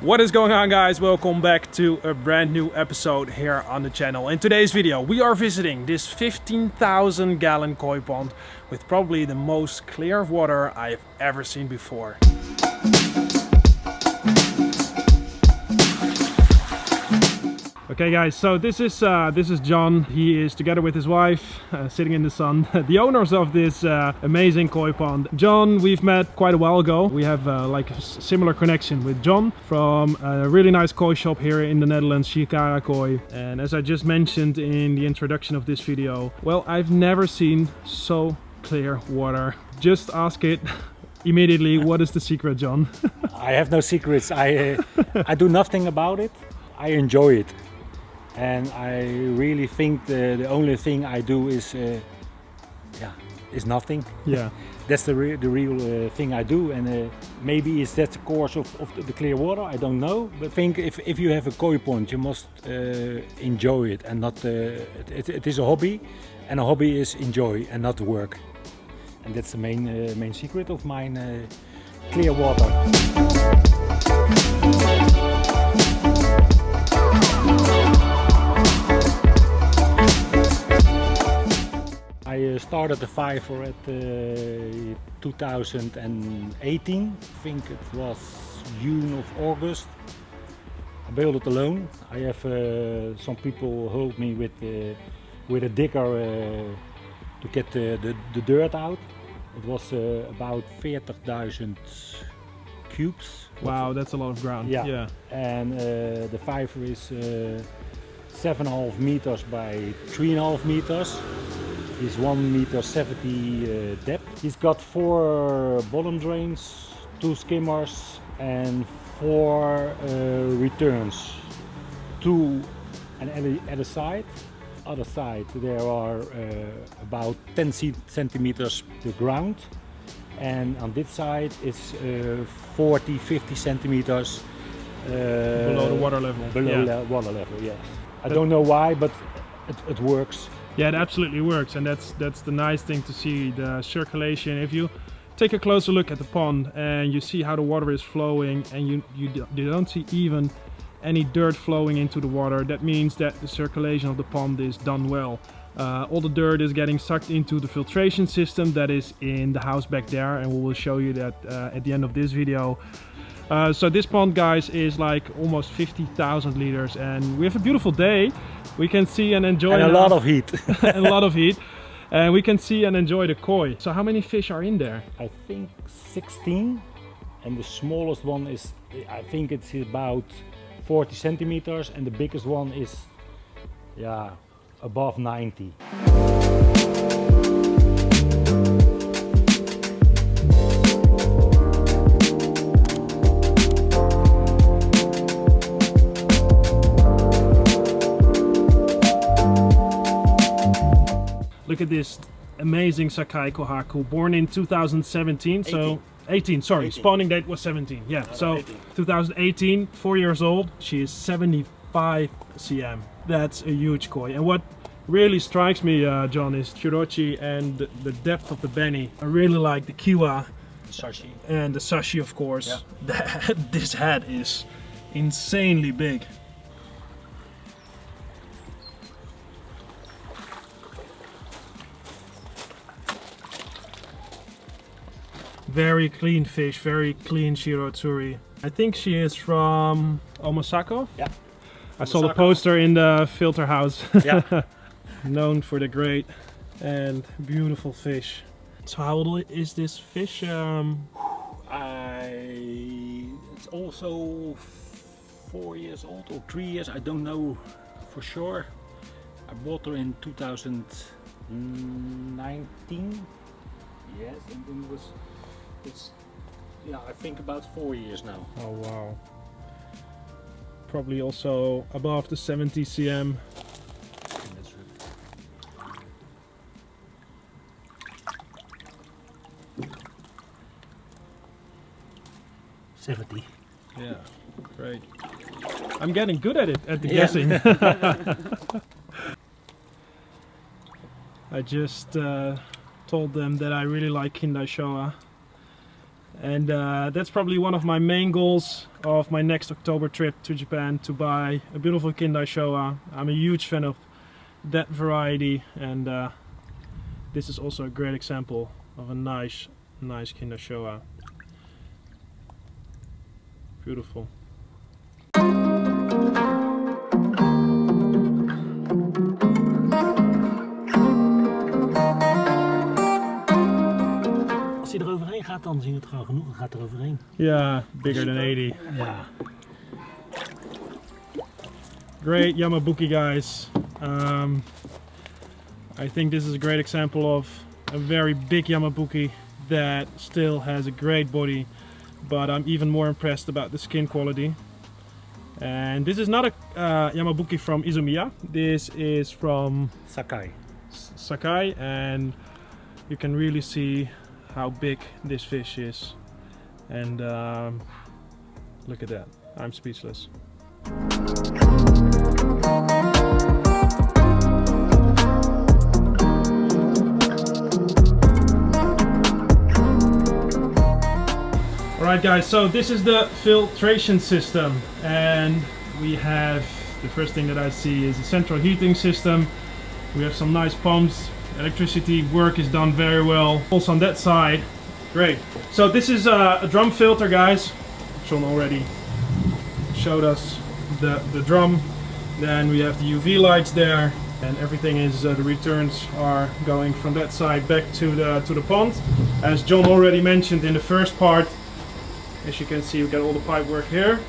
What is going on, guys? Welcome back to a brand new episode here on the channel. In today's video we are visiting this 15,000 gallon koi pond with probably the most clear water I've ever seen before. Okay guys, so this is John. He is together with his wife sitting in the sun, the owners of this amazing koi pond. John, we've met quite a while ago. We have like a similar connection with John from a really nice koi shop here in the Netherlands, Shikara Koi. And as I just mentioned in the introduction of this video, well, I've never seen so clear water. Just ask it immediately. What is the secret, John? I have no secrets. I do nothing about it. I enjoy it. And I really think the only thing I do is nothing. Yeah, that's the real thing I do, and maybe is that the course of the clear water. I don't know, but I think if you have a koi pond, you must enjoy it and not. It is a hobby, and a hobby is enjoy and not work, and that's the main secret of mine. Clear water. I started the fiver at 2018. I think it was June of August. I built it alone. I have some people help me with a digger to get the dirt out. It was about 40,000 cubes. wow, that's a lot of ground. Yeah. And the fiver is 7.5 meters by 3.5 meters. He's 1.70 meter depth. He's got 4 bottom drains, 2 skimmers and 4 returns. 2 and at the side. Other side there are about 10 centimeters the ground, and on this side it's 40-50 centimeters below the water level. Below the water level, yes. I don't know why, but it works. Yeah, it absolutely works, and that's the nice thing to see, the circulation. If you take a closer look at the pond and you see how the water is flowing, and you don't see even any dirt flowing into the water, that means that the circulation of the pond is done well. All the dirt is getting sucked into the filtration system that is in the house back there, and we will show you that at the end of this video. So this pond, guys, is like almost 50,000 liters, and we have a beautiful day. We can see and enjoy, and a lot of heat. and a lot of heat, and we can see and enjoy the koi. So how many fish are in there? I think 16, and the smallest one is, I think it's about 40 centimeters, and the biggest one is, yeah, above 90. Look at this amazing Sakai Kohaku, born in 2017. 18. So 18, sorry, 18. Spawning date was 17. Yeah, so 18. 2018, 4 years old. She is 75 cm. That's a huge koi. And what really strikes me, John, is Shirochi and the depth of the beni. I really like the kiwa, Sashi, and the sashi, of course. Yeah. This head is insanely big. Very clean fish, very clean Shirotsuri. I think she is from Omasako. Yeah. I saw the poster in the filter house. Yeah. Known for the great and beautiful fish. So how old is this fish? It's also 4 years old or 3 years. I don't know for sure. I bought her in 2019. Yes, and then it's, yeah, I think about 4 years now. Oh wow. Probably also above the 70 cm. That's right. 70. Yeah, great. I'm getting good at it, at the guessing. I just told them that I really like Kindai Showa, And that's probably one of my main goals of my next October trip to Japan, to buy a beautiful Kindai Showa. I'm a huge fan of that variety, and this is also a great example of a nice Kindai Showa. Beautiful. Als hij er overheen gaat, dan zien we het gewoon genoeg. Dan gaat er overheen. Yeah, bigger than 80. Ja. Great Yamabuki, guys. I think this is a great example of a very big Yamabuki that still has a great body, but I'm even more impressed about the skin quality. And this is not a Yamabuki from Izumiya. This is from Sakai. Sakai, and you can really see how big this fish is. And look at that, I'm speechless. Alright guys, so this is the filtration system, and we have, the first thing that I see is a central heating system. We have some nice pumps, electricity work is done very well. Also on that side, great. So this is a drum filter, guys. John already showed us the drum. Then we have the UV lights there, and everything is, the returns are going from that side back to the pond. As John already mentioned in the first part, as you can see, we got all the pipe work here,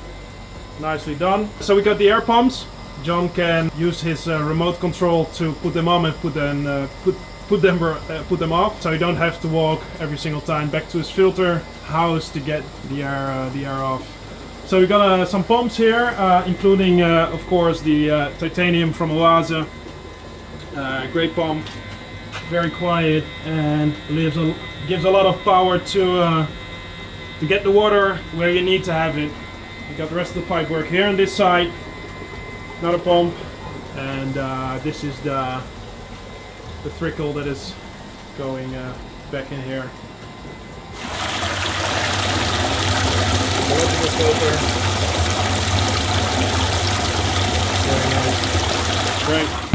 nicely done. So we got the air pumps. John can use his remote control to put them on and put them off, so you don't have to walk every single time back to his filter house to get the air off. So we got some pumps here, including of course the titanium from Oase. Great pump, very quiet, and gives a lot of power to get the water where you need to have it. We got the rest of the pipe work here on this side, another pump, and this is the trickle that is going back in here. Electrical filter. Very nice. Great.